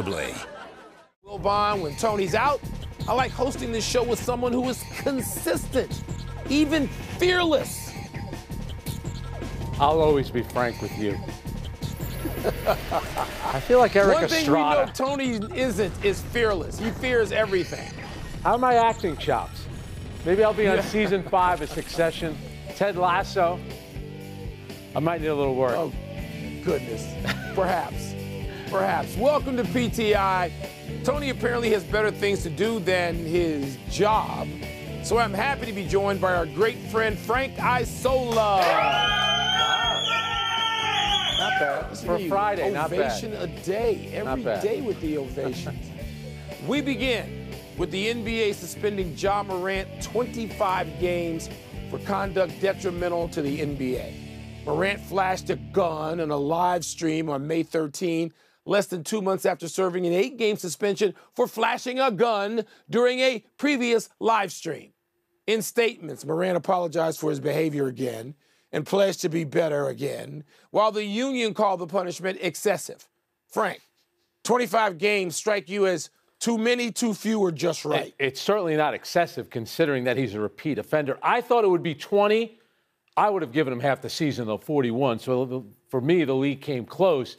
Wilbon, when Tony's out, I like hosting this show with someone who is consistent, even fearless. I'll always be frank with you. I feel like Eric Estrada. One thing we know Tony isn't is fearless. He fears everything. How are my acting chops? Maybe I'll be on season 5 of Succession. Ted Lasso. I might need a little work. Oh, goodness. Perhaps. Perhaps. Welcome to PTI. Tony apparently has better things to do than his job. So I'm happy to be joined by our great friend, Frank Isola. Not bad. For Friday, not bad. Ovation a day. Every day with the ovations. We begin with the NBA suspending Ja Morant 25 games for conduct detrimental to the NBA. Morant flashed a gun in a live stream on May 13, less than 2 months after serving an 8-game suspension for flashing a gun during a previous live stream. In statements, Morant apologized for his behavior again and pledged to be better again, while the union called the punishment excessive. Frank, 25 games strike you as too many, too few, or just right? It's certainly not excessive considering that he's a repeat offender. I thought it would be 20. I would have given him half the season, though, 41. So for me, the league came close.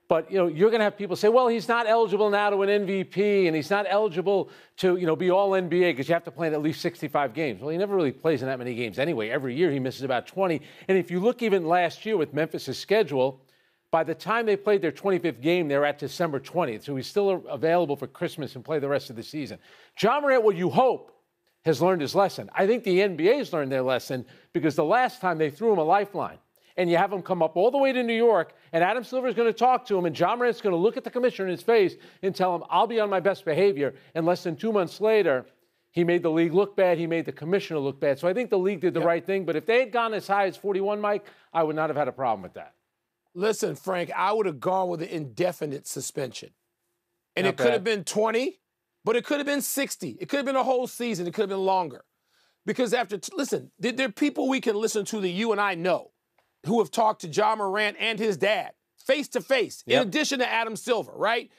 But, you're going to have people say, well, he's not eligible now to an MVP, and he's not eligible to, be all NBA because you have to play in at least 65 games. Well, he never really plays in that many games anyway. Every year he misses about 20. And if you look even last year with Memphis' schedule, by the time they played their 25th game, they're at December 20th. So he's still available for Christmas and play the rest of the season. Ja Morant, what you hope, has learned his lesson. I think the NBA's learned their lesson because the last time they threw him a lifeline. And you have him come up all the way to New York, and Adam Silver's going to talk to him, and Ja Morant's going to look at the commissioner in his face and tell him, I'll be on my best behavior. And less than 2 months later, he made the league look bad. He made the commissioner look bad. So I think the league did the right thing. But if they had gone as high as 41, Mike, I would not have had a problem with that. Listen, Frank, I would have gone with an indefinite suspension. And it could have been 20, but it could have been 60. It could have been a whole season. It could have been longer. Because listen, there are people we can listen to that you and I know who have talked to Ja Morant and his dad face to face, in addition to Adam Silver, right?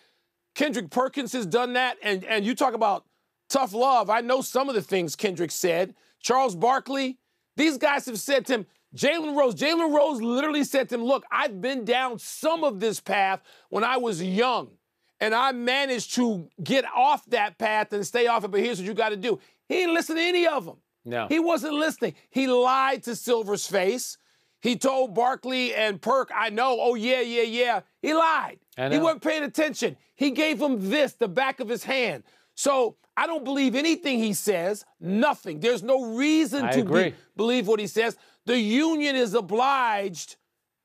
Kendrick Perkins has done that, and you talk about tough love. I know some of the things Kendrick said. Charles Barkley, these guys have said to him, Jalen Rose literally said to him, look, I've been down some of this path when I was young, and I managed to get off that path and stay off it, but here's what you got to do. He didn't listen to any of them. No. He wasn't listening. He lied to Silver's face. He told Barkley and Perk, I know, oh, yeah. He lied. He wasn't paying attention. He gave him this, the back of his hand. So I don't believe anything he says, nothing. There's no reason to believe what he says. The union is obliged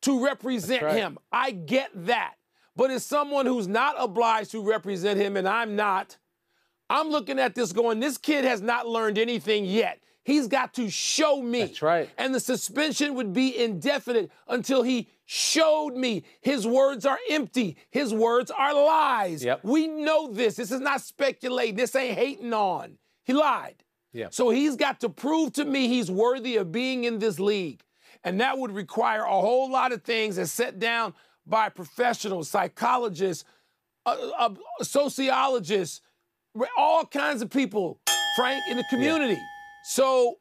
to represent him. I get that. But as someone who's not obliged to represent him, and I'm not, I'm looking at this going, this kid has not learned anything yet. He's got to show me. That's right. And the suspension would be indefinite until he showed me. His words are empty. His words are lies. Yep. We know this. This is not speculating. This ain't hating on. He lied. Yeah. So he's got to prove to me he's worthy of being in this league. And that would require a whole lot of things as set down by professionals, psychologists, sociologists, all kinds of people, Frank, in the community. Yeah. So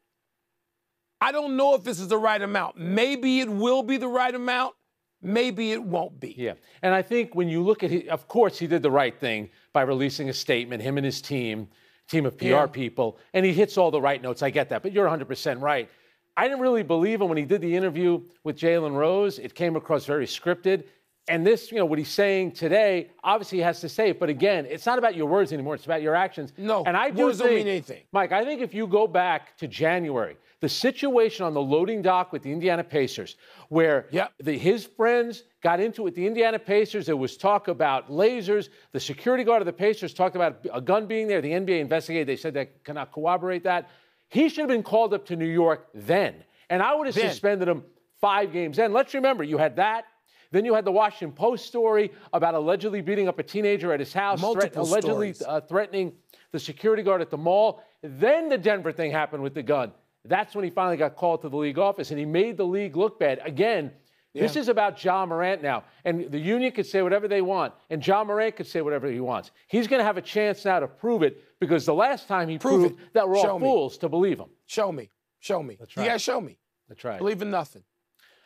I don't know if this is the right amount. Maybe it will be the right amount. Maybe it won't be. Yeah. And I think when you look at it, of course, he did the right thing by releasing a statement, him and his team of PR people, and he hits all the right notes. I get that. But you're 100% right. I didn't really believe him when he did the interview with Jalen Rose. It came across very scripted. And this, what he's saying today, obviously he has to say it. But again, it's not about your words anymore. It's about your actions. No, and I do words don't mean anything. Mike, I think if you go back to January, the situation on the loading dock with the Indiana Pacers, where his friends got into it with the Indiana Pacers, there was talk about lasers. The security guard of the Pacers talked about a gun being there. The NBA investigated. They said they cannot corroborate that. He should have been called up to New York then. And I would have suspended him 5 games then. Let's remember, you had that. Then you had the Washington Post story about allegedly beating up a teenager at his house, allegedly threatening the security guard at the mall. Then the Denver thing happened with the gun. That's when he finally got called to the league office, and he made the league look bad. Again, Yeah. This is about Ja Morant now. And the union could say whatever they want, and Ja Morant could say whatever he wants. He's going to have a chance now to prove it, because the last time he proved that we're all fools to believe him. Show me. Show me. That's right. You got to show me. That's right. Believe in nothing.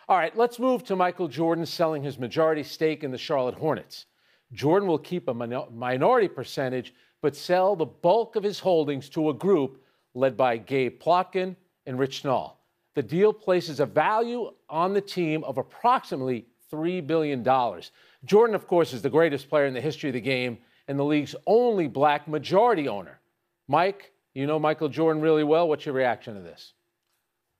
All right, let's move to Michael Jordan selling his majority stake in the Charlotte Hornets. Jordan will keep a minority percentage, but sell the bulk of his holdings to a group led by Gabe Plotkin and Rich Schnall. The deal places a value on the team of approximately $3 billion. Jordan, of course, is the greatest player in the history of the game and the league's only black majority owner. Mike, you know Michael Jordan really well. What's your reaction to this?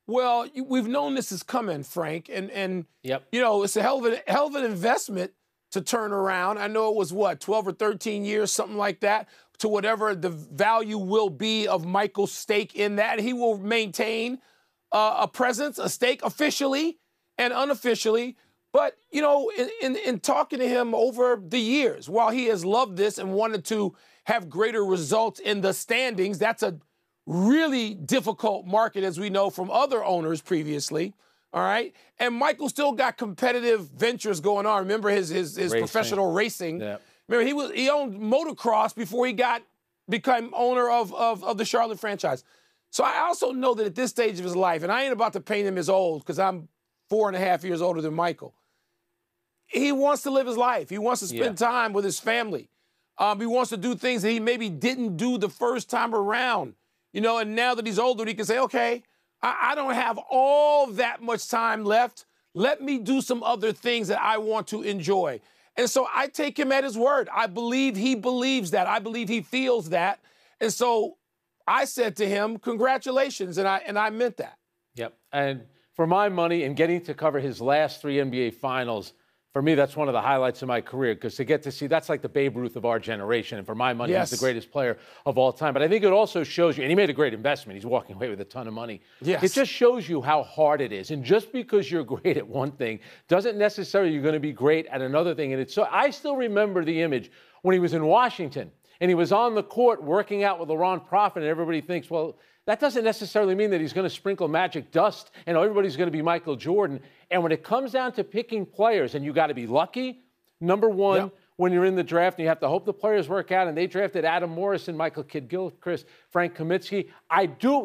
Well, we've known this is coming, Frank, and yep. You know, it's a hell of an investment to turn around. I know it was, 12 or 13 years, something like that, to whatever the value will be of Michael's stake in that. He will maintain a presence, a stake officially and unofficially. But, you know, in talking to him over the years, while he has loved this and wanted to have greater results in the standings, that's a really difficult market, as we know from other owners previously. All right. And Michael still got competitive ventures going on. Remember his professional racing. Yeah. Remember, he owned motocross before he became owner of the Charlotte franchise. So I also know that at this stage of his life, and I ain't about to paint him as old because I'm 4.5 years older than Michael. He wants to live his life. He wants to spend time with his family. He wants to do things that he maybe didn't do the first time around. You know, and now that he's older, he can say, okay, I don't have all that much time left. Let me do some other things that I want to enjoy. And so I take him at his word. I believe he believes that. I believe he feels that. And so I said to him, congratulations, and I meant that. Yep. And for my money, and getting to cover his last 3 NBA Finals, for me, that's one of the highlights of my career, because to get to see, that's like the Babe Ruth of our generation. And for my money, he's the greatest player of all time. But I think it also shows you, and he made a great investment. He's walking away with a ton of money. Yes. It just shows you how hard it is. And just because you're great at one thing doesn't necessarily you're going to be great at another thing. And so I still remember the image when he was in Washington and he was on the court working out with Laurent Prophet, and everybody thinks, well, that doesn't necessarily mean that he's going to sprinkle magic dust and everybody's going to be Michael Jordan. And when it comes down to picking players, and you got to be lucky, number one, when you're in the draft, and you have to hope the players work out, and they drafted Adam Morrison, Michael Kidd-Gilchrist, Frank Kaminsky.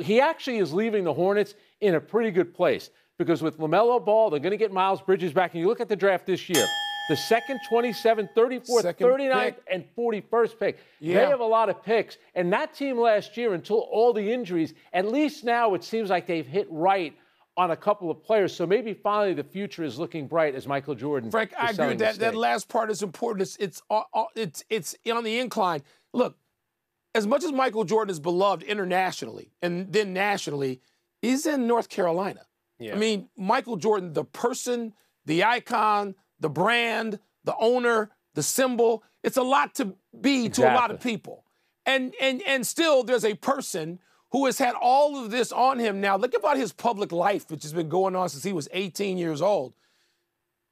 He actually is leaving the Hornets in a pretty good place, because with LaMelo Ball, they're going to get Miles Bridges back. And you look at the draft this year, the second, 27th, 34th, 39th, and 41st pick. They have a lot of picks. And that team last year, until all the injuries, at least now it seems like they've hit right on a couple of players. So maybe finally the future is looking bright as Michael Jordan. Frank, I agree with that. That last part is important. It's on the incline. Look, as much as Michael Jordan is beloved internationally and then nationally, he's in North Carolina. Yeah. I mean, Michael Jordan, the person, the icon, the brand, the owner, the symbol, it's a lot to be to a lot of people. And still there's a person who has had all of this on him now. Look about his public life, which has been going on since he was 18 years old.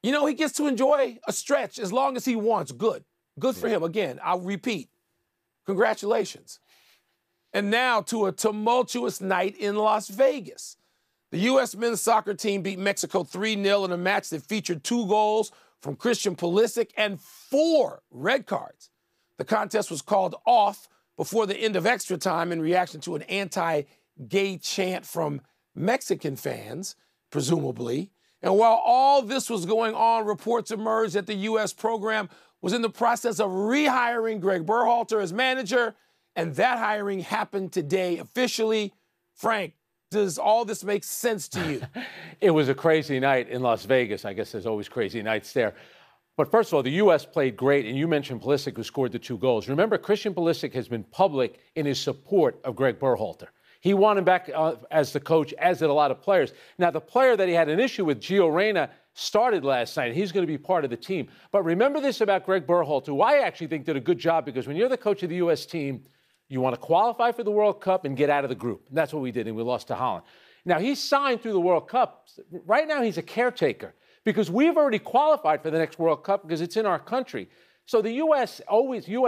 You know, he gets to enjoy a stretch as long as he wants. Good for him. Again, I'll repeat, congratulations. And now to a tumultuous night in Las Vegas. The U.S. men's soccer team beat Mexico 3-0 in a match that featured 2 goals from Christian Pulisic and 4 red cards. The contest was called off before the end of extra time in reaction to an anti-gay chant from Mexican fans, presumably. And while all this was going on, reports emerged that the U.S. program was in the process of rehiring Greg Berhalter as manager, and that hiring happened today officially. Frank, does all this make sense to you? It was a crazy night in Las Vegas. I guess there's always crazy nights there. But first of all, the U.S. played great, and you mentioned Pulisic, who scored the 2 goals. Remember, Christian Pulisic has been public in his support of Greg Berhalter. He wanted him back as the coach, as did a lot of players. Now, the player that he had an issue with, Gio Reyna, started last night. He's going to be part of the team. But remember this about Greg Berhalter, who I actually think did a good job, because when you're the coach of the U.S. team, you want to qualify for the World Cup and get out of the group. And that's what we did, and we lost to Holland. Now, he signed through the World Cup. Right now, he's a caretaker, because we've already qualified for the next World Cup because it's in our country. So the U.S.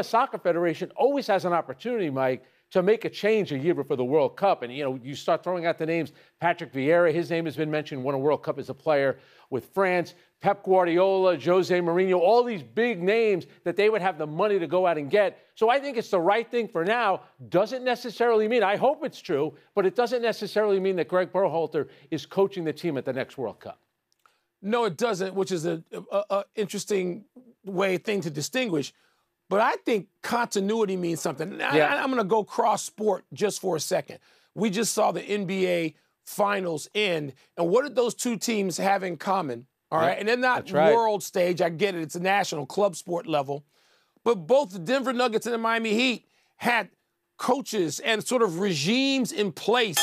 Soccer Federation always has an opportunity, Mike, to make a change a year before the World Cup. And, you know, you start throwing out the names. Patrick Vieira, his name has been mentioned, won a World Cup as a player with France. Pep Guardiola, Jose Mourinho, all these big names that they would have the money to go out and get. So I think it's the right thing for now. Doesn't necessarily mean, I hope it's true, but it doesn't necessarily mean that Greg Berhalter is coaching the team at the next World Cup. No, it doesn't, which is an interesting thing to distinguish. But I think continuity means something. Yeah. I'm going to go cross-sport just for a second. We just saw the NBA Finals end, and what did those two teams have in common? All right, and they're not world stage. I get it. It's a national club sport level. But both the Denver Nuggets and the Miami Heat had coaches and sort of regimes in place,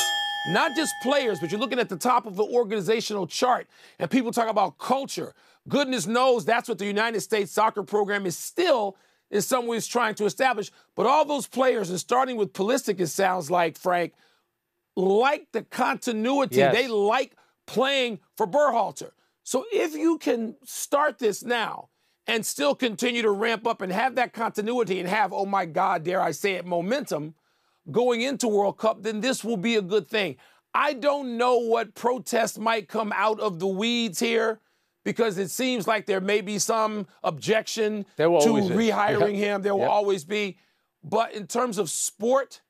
not just players, but you're looking at the top of the organizational chart, and people talk about culture. Goodness knows that's what the United States soccer program is still in some ways trying to establish. But all those players, and starting with Pulisic, it sounds like, Frank, like the continuity. Yes. They like playing for Berhalter. So if you can start this now and still continue to ramp up and have that continuity and have, oh my God, dare I say it, momentum going into World Cup, then this will be a good thing. I don't know what protest might come out of the weeds here, because it seems like there may be some objection to rehiring him. There will always be. But in terms of sport,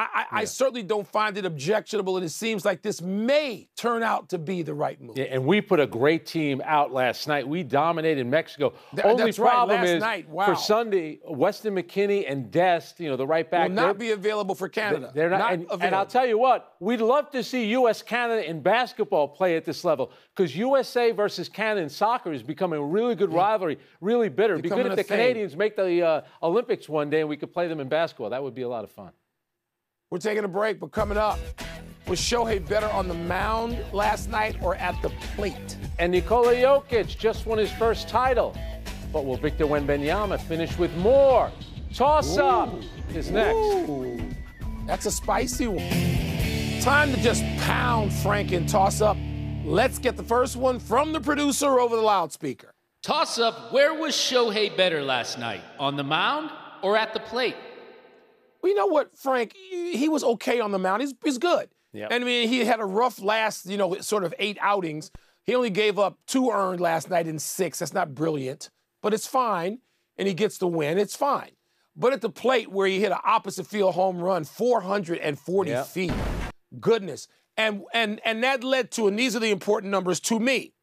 I certainly don't find it objectionable, and it seems like this may turn out to be the right move. Yeah, and we put a great team out last night. We dominated Mexico. Only problem is for Sunday, Weston McKennie and Dest, the right back, will not be available for Canada. They're not available. And I'll tell you what, we'd love to see U.S.-Canada in basketball play at this level, because USA versus Canada in soccer is becoming a really good rivalry, really bitter. It'd be good if the Canadians make the Olympics one day and we could play them in basketball. That would be a lot of fun. We're taking a break, but coming up, was Shohei better on the mound last night or at the plate? And Nikola Jokic just won his first title. But will Victor Wembanyama finish with more? Toss-up is next. Ooh, that's a spicy one. Time to just pound Frank and toss-up. Let's get the first one from the producer over the loudspeaker. Toss-up, where was Shohei better last night? On the mound or at the plate? Well, you know what, Frank? He was okay on the mound. He's good. Yep. And, I mean, he had a rough last, sort of 8 outings. He only gave up 2 earned last night in 6. That's not brilliant, but it's fine. And he gets the win. It's fine. But at the plate, where he hit an opposite field home run, 440 feet. Goodness. And that led to, and these are the important numbers to me.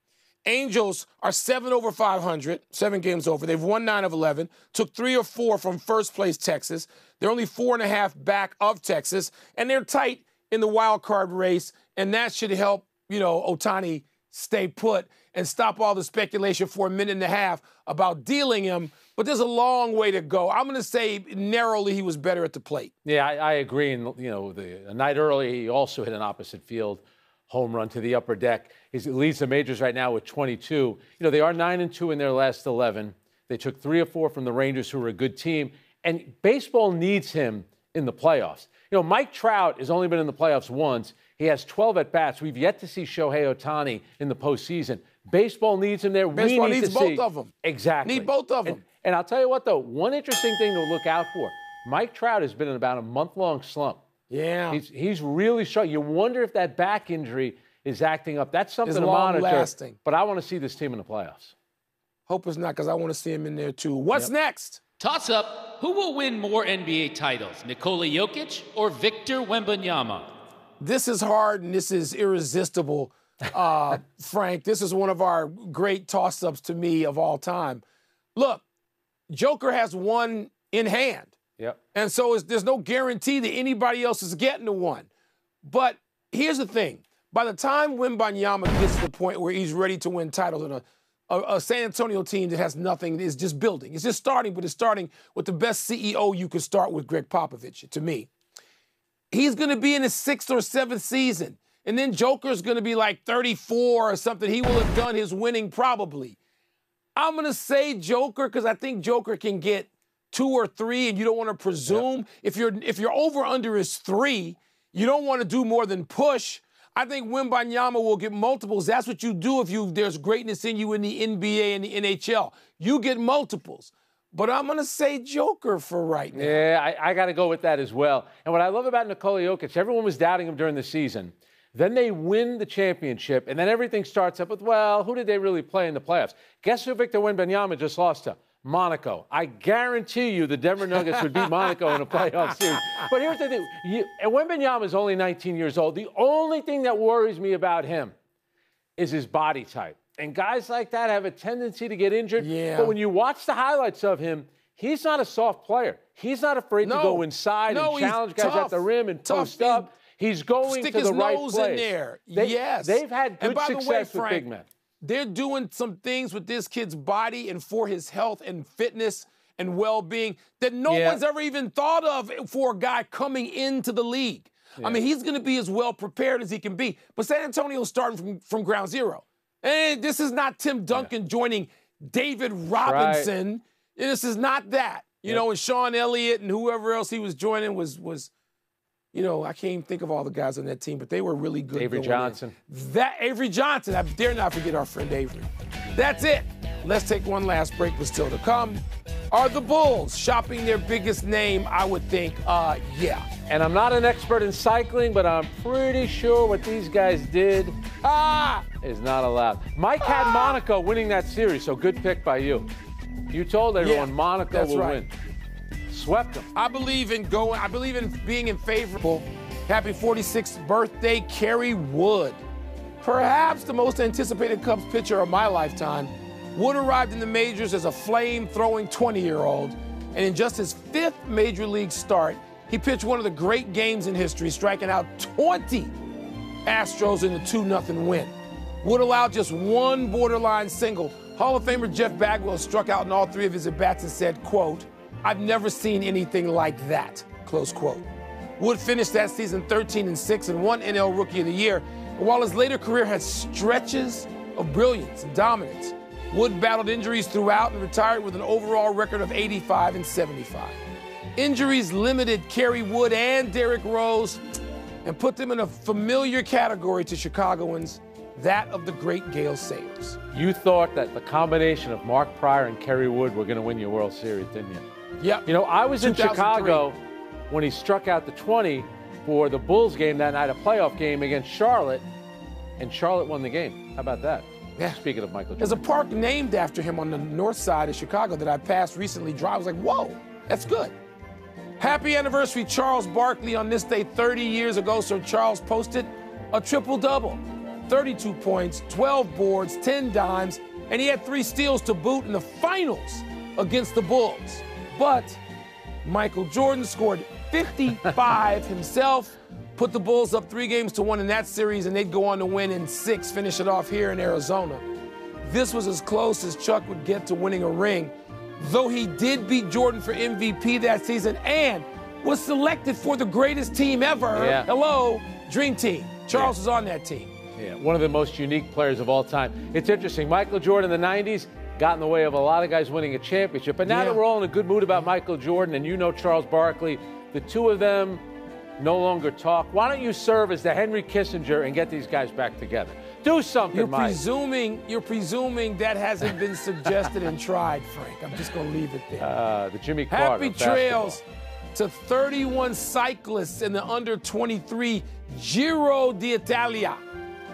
Angels are 7 over 500, 7 games over. They've won 9 of 11, took 3 or 4 from first place Texas. They're only 4.5 back of Texas, and they're tight in the wild card race, and that should help, Ohtani stay put and stop all the speculation for a minute and a half about dealing him. But there's a long way to go. I'm going to say narrowly he was better at the plate. Yeah, I agree. And, a night early, he also hit an opposite field home run to the upper deck. He leads the majors right now with 22. They are 9-2 in their last 11. They took 3 or 4 from the Rangers, who were a good team. And baseball needs him in the playoffs. Mike Trout has only been in the playoffs once. He has 12 at-bats. We've yet to see Shohei Ohtani in the postseason. Baseball needs him there. Baseball needs both of them. Exactly. Need both of them. And I'll tell you what, though, one interesting thing to look out for. Mike Trout has been in about a month-long slump. Yeah. He's really strong. You wonder if that back injury is acting up. That's something to monitor. Lasting. But I want to see this team in the playoffs. Hope it's not, because I want to see him in there, too. What's next? Toss-up, who will win more NBA titles, Nikola Jokic or Victor Wembanyama? This is hard, and this is irresistible, Frank. This is one of our great toss-ups to me of all time. Look, Joker has one in hand. Yep. And so there's no guarantee that anybody else is getting the one. But here's the thing. By the time Wembanyama gets to the point where he's ready to win titles in a San Antonio team that has nothing, is just building. It's just starting, but it's starting with the best CEO you could start with, Greg Popovich, to me. He's going to be in his 6th or 7th season. And then Joker's going to be like 34 or something. He will have done his winning probably. I'm going to say Joker, because I think Joker can get 2 or 3, and you don't want to presume. Yep. If your over-under is 3, you don't want to do more than push. I think Wembanyama will get multiples. That's what you do if there's greatness in you in the NBA and the NHL. You get multiples. But I'm going to say Joker for right now. Yeah, I got to go with that as well. And what I love about Nikola Jokic, everyone was doubting him during the season. Then they win the championship, and then everything starts up with, well, who did they really play in the playoffs? Guess who Victor Wembanyama just lost to? Monaco. I guarantee you the Denver Nuggets would beat Monaco in a playoff series. But here's the thing. Wembanyama is only 19 years old. The only thing that worries me about him is his body type. And guys like that have a tendency to get injured. Yeah. But when you watch the highlights of him, he's not a soft player. He's not afraid to go inside and challenge guys at the rim and post up. He's going to the right place. Stick his nose in there. Yes. They've had good success with big men. They're doing some things with this kid's body and for his health and fitness and well-being that no one's ever even thought of for a guy coming into the league. Yeah. I mean, he's going to be as well prepared as he can be. But San Antonio's starting from ground zero. And this is not Tim Duncan joining David Robinson. Right. This is not that. You know, and Sean Elliott and whoever else he was joining was you know, I can't even think of all the guys on that team, but they were really good. Avery Johnson. Avery Johnson. I dare not forget our friend Avery. That's it. Let's take one last break, but still to come. Are the Bulls shopping their biggest name? I would think, yeah. And I'm not an expert in cycling, but I'm pretty sure what these guys did is not allowed. Mike had Monaco winning that series, so good pick by you. You told everyone Monaco will win. Swept them. I believe in being in favor. Happy 46th birthday, Kerry Wood. Perhaps the most anticipated Cubs pitcher of my lifetime. Wood arrived in the majors as a flame-throwing 20-year-old, and in just his 5th major league start, he pitched one of the great games in history, striking out 20 Astros in a 2-0 win. Wood allowed just one borderline single. Hall of Famer Jeff Bagwell struck out in all 3 of his at-bats and said, quote, "I've never seen anything like that," close quote. Wood finished that season 13-6 and won NL Rookie of the Year. And while his later career had stretches of brilliance and dominance, Wood battled injuries throughout and retired with an overall record of 85-75. Injuries limited Kerry Wood and Derrick Rose and put them in a familiar category to Chicagoans, that of the great Gale Sayers. You thought that the combination of Mark Pryor and Kerry Wood were going to win your World Series, didn't you? Yep. You know, I was in Chicago when he struck out the 20 for the Bulls game that night, a playoff game against Charlotte, and Charlotte won the game. How about that? Yeah. Speaking of Michael Jordan. There's a park named after him on the north side of Chicago that I passed recently. I was like, whoa, that's good. Happy anniversary, Charles Barkley. On this day 30 years ago, Sir Charles posted a triple-double. 32 points, 12 boards, 10 dimes, and he had 3 steals to boot in the finals against the Bulls. But Michael Jordan scored 55 himself, put the Bulls up 3-1 in that series, and they'd go on to win in 6, finish it off here in Arizona. This was as close as Chuck would get to winning a ring, though he did beat Jordan for MVP that season and was selected for the greatest team ever. Yeah. Hello, Dream Team. Charles was on that team. Yeah, one of the most unique players of all time. It's interesting. Michael Jordan in the 90s got in the way of a lot of guys winning a championship. But now that we're all in a good mood about Michael Jordan and you know Charles Barkley, the two of them no longer talk. Why don't you serve as the Henry Kissinger and get these guys back together? Do something, Mike. You're presuming that hasn't been suggested and tried, Frank. I'm just going to leave it there. The Jimmy Carter Happy trails to 31 cyclists in the under-23 Giro d'Italia.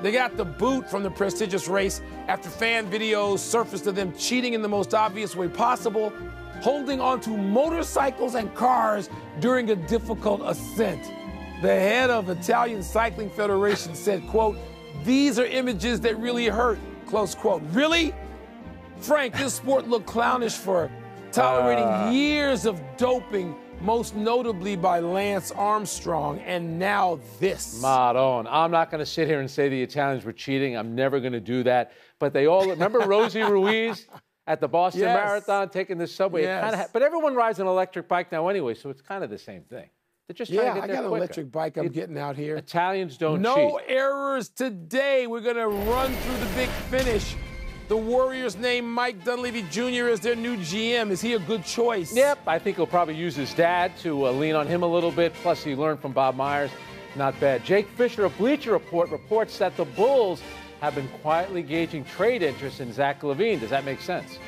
They got the boot from the prestigious race after fan videos surfaced of them cheating in the most obvious way possible, holding onto motorcycles and cars during a difficult ascent. The head of Italian Cycling Federation said, quote, "These are images that really hurt," close quote. Really? Frank, this sport looked clownish for tolerating years of doping, most notably by Lance Armstrong, and now this. Madon. I'm not going to sit here and say the Italians were cheating. I'm never going to do that. But they all, remember Rosie Ruiz at the Boston Marathon taking the subway? Yes. But everyone rides an electric bike now anyway, so it's kind of the same thing. They're just trying to get there I got an quicker. electric bike I'm getting out here. Italians don't cheat. No errors today. We're going to run through the big finish. The Warriors named Mike Dunleavy Jr. as their new GM. Is he a good choice? Yep, I think he'll probably use his dad to lean on him a little bit. Plus, he learned from Bob Myers. Not bad. Jake Fisher of Bleacher Report reports that the Bulls have been quietly gauging trade interest in Zach LaVine. Does that make sense?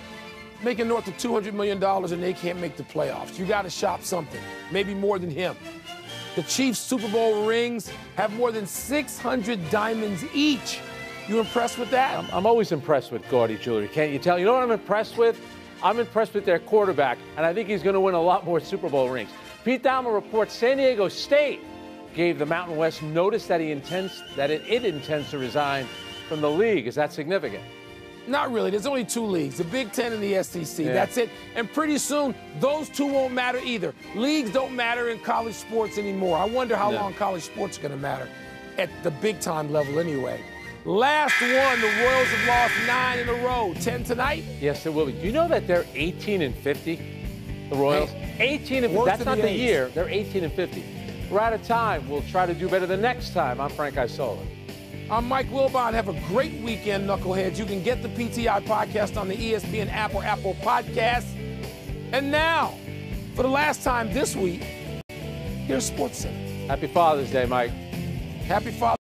Making north of $200 million and they can't make the playoffs. You got to shop something. Maybe more than him. The Chiefs' Super Bowl rings have more than 600 diamonds each. You impressed with that? I'm always impressed with gaudy jewelry. Can't you tell? You know what I'm impressed with? I'm impressed with their quarterback, and I think he's going to win a lot more Super Bowl rings. Pete Dowman reports San Diego State gave the Mountain West notice that it intends to resign from the league. Is that significant? Not really. There's only two leagues, the Big Ten and the SEC. Yeah. That's it. And pretty soon, those two won't matter either. Leagues don't matter in college sports anymore. I wonder how long college sports are going to matter at the big-time level anyway. Last one, the Royals have lost 9 in a row. 10 tonight? Yes, it will be. Do you know that they're 18-50, the Royals? 18-50. That's not the year. They're 18-50. We're out of time. We'll try to do better the next time. I'm Frank Isola. I'm Mike Wilbon. Have a great weekend, knuckleheads. You can get the PTI podcast on the ESPN app or Apple Podcasts. And now, for the last time this week, here's SportsCenter. Happy Father's Day, Mike. Happy Father's Day.